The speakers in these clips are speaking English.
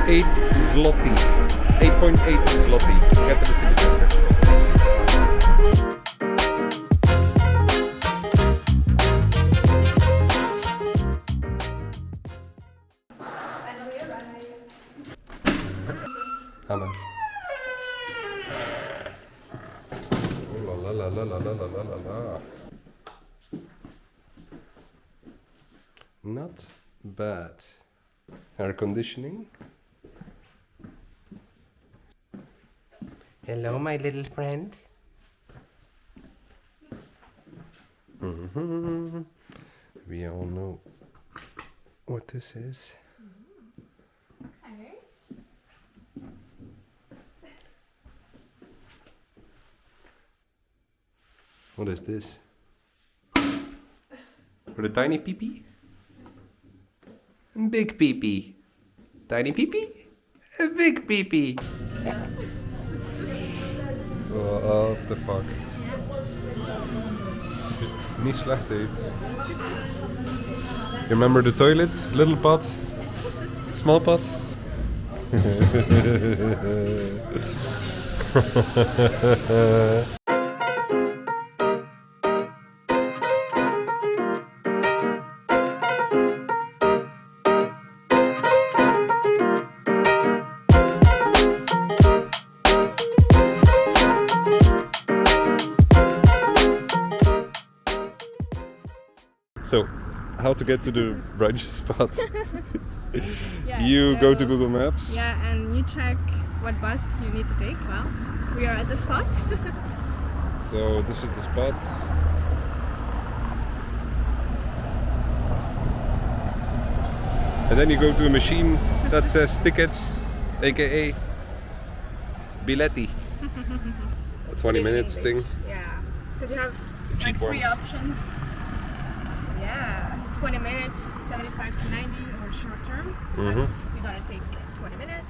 8 zloty. 8.8 zloty to get to the city center. Anna. Oh la la la la la la la la la. Not bad. Air conditioning. Hello, my little friend. We all know what this is. What is this? For the tiny peepee? Big peepee. Tiny peepee? A big peepee. Oh, what the fuck. Ziet er niet slecht uit. You remember the toilet? Little pot? Small pot? So, how to get to the brunch spot? Yeah, You go to Google Maps. Yeah, and you check what bus you need to take. Well, we are at the spot. So this is the spot. And then you go to a machine that says tickets, aka biletti. A 20 minutes thing. Yeah, because you have Cheap like three ones. options. Yeah, 20 minutes, 75 to 90, or short term. But you're gonna take 20 minutes.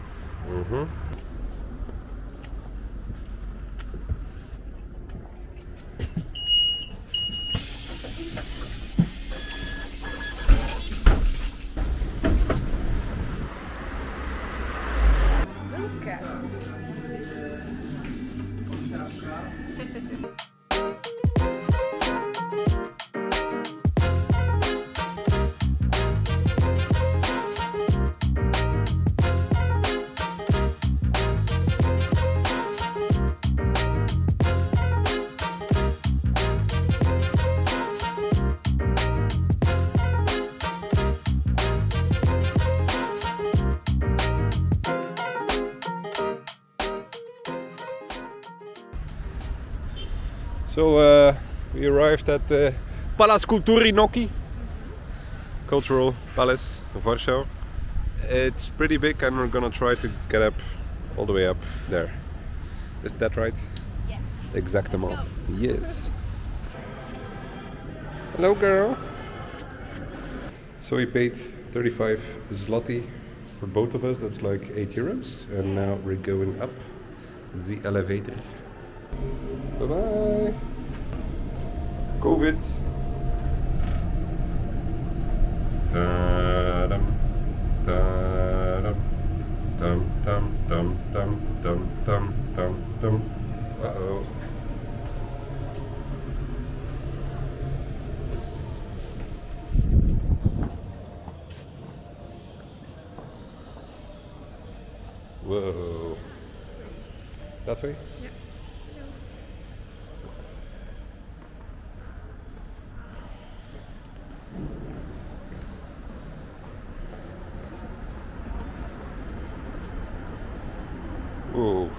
Vodka. So we arrived at the Palace Kultury Noki, cultural palace of Warsaw. It's pretty big and we're gonna try to get up all the way up there. Is that right? Yes. Exactement. Let's go. Yes. Hello girl. So we paid 35 zloty for both of us, that's like 8 euros. And now we're going up the elevator. Bye bye. COVID. Ta-dum, ta-dum, dum dum dum dum dum dum dum dum. Uh-oh. Whoa. That way? Yeah. Whoa.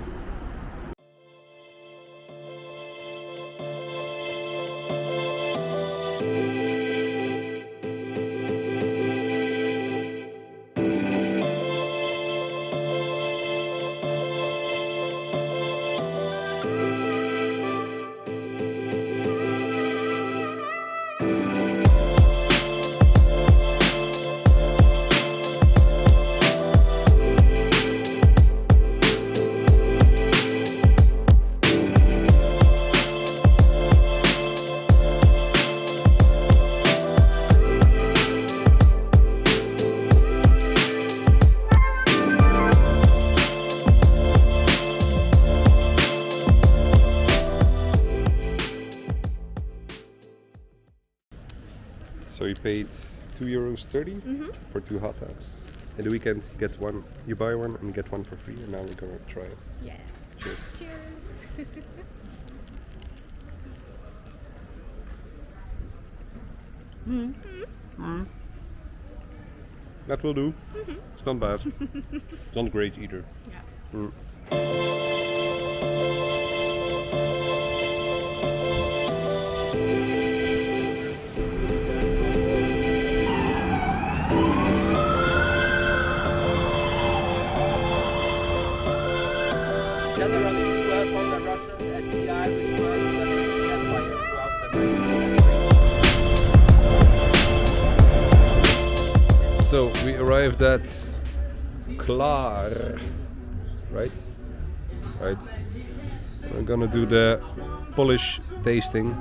So you paid €2.30 for 2 hot dogs. In the weekend you get one, you buy one and you get one for free, and now we're gonna try it. Yeah. Cheers. Cheers. That will do. It's not bad. It's not great either. Yeah. Generally, the US found the Russians as the Irish were the empire throughout the 19th century. So we arrived at Klar, right? Right. We're gonna do the Polish tasting.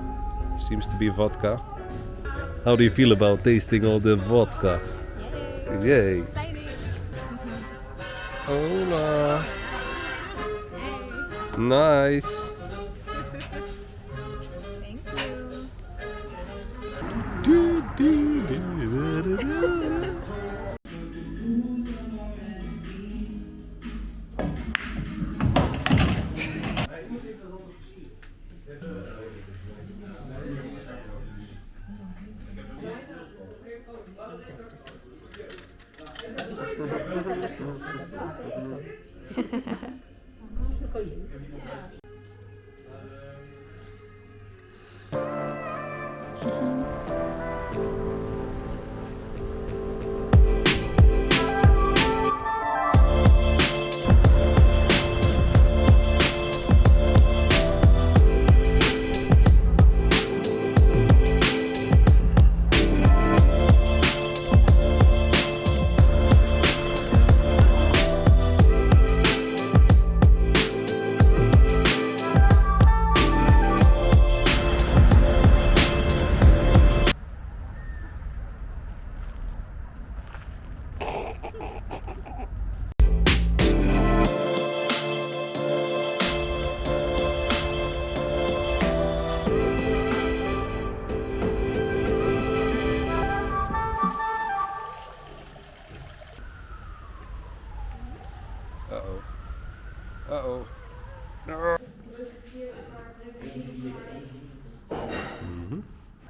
Seems to be vodka. How do you feel about tasting all the vodka? Yay. Yay! Exciting. Hola! Hey. Nice! Thank you. Do, do, do, do, do, do. Uh-oh. Uh-oh. No.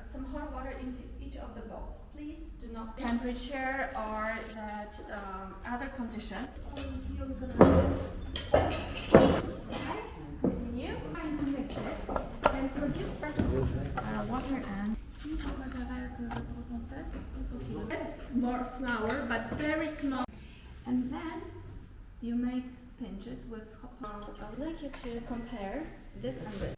Some hot water into each of the bowls. Please do not temperature or that other conditions. Okay, continue. Trying to mix it. Then produce water and see how much more flour, but very small. And then you make pinches with hot water. I would like you to compare this and this.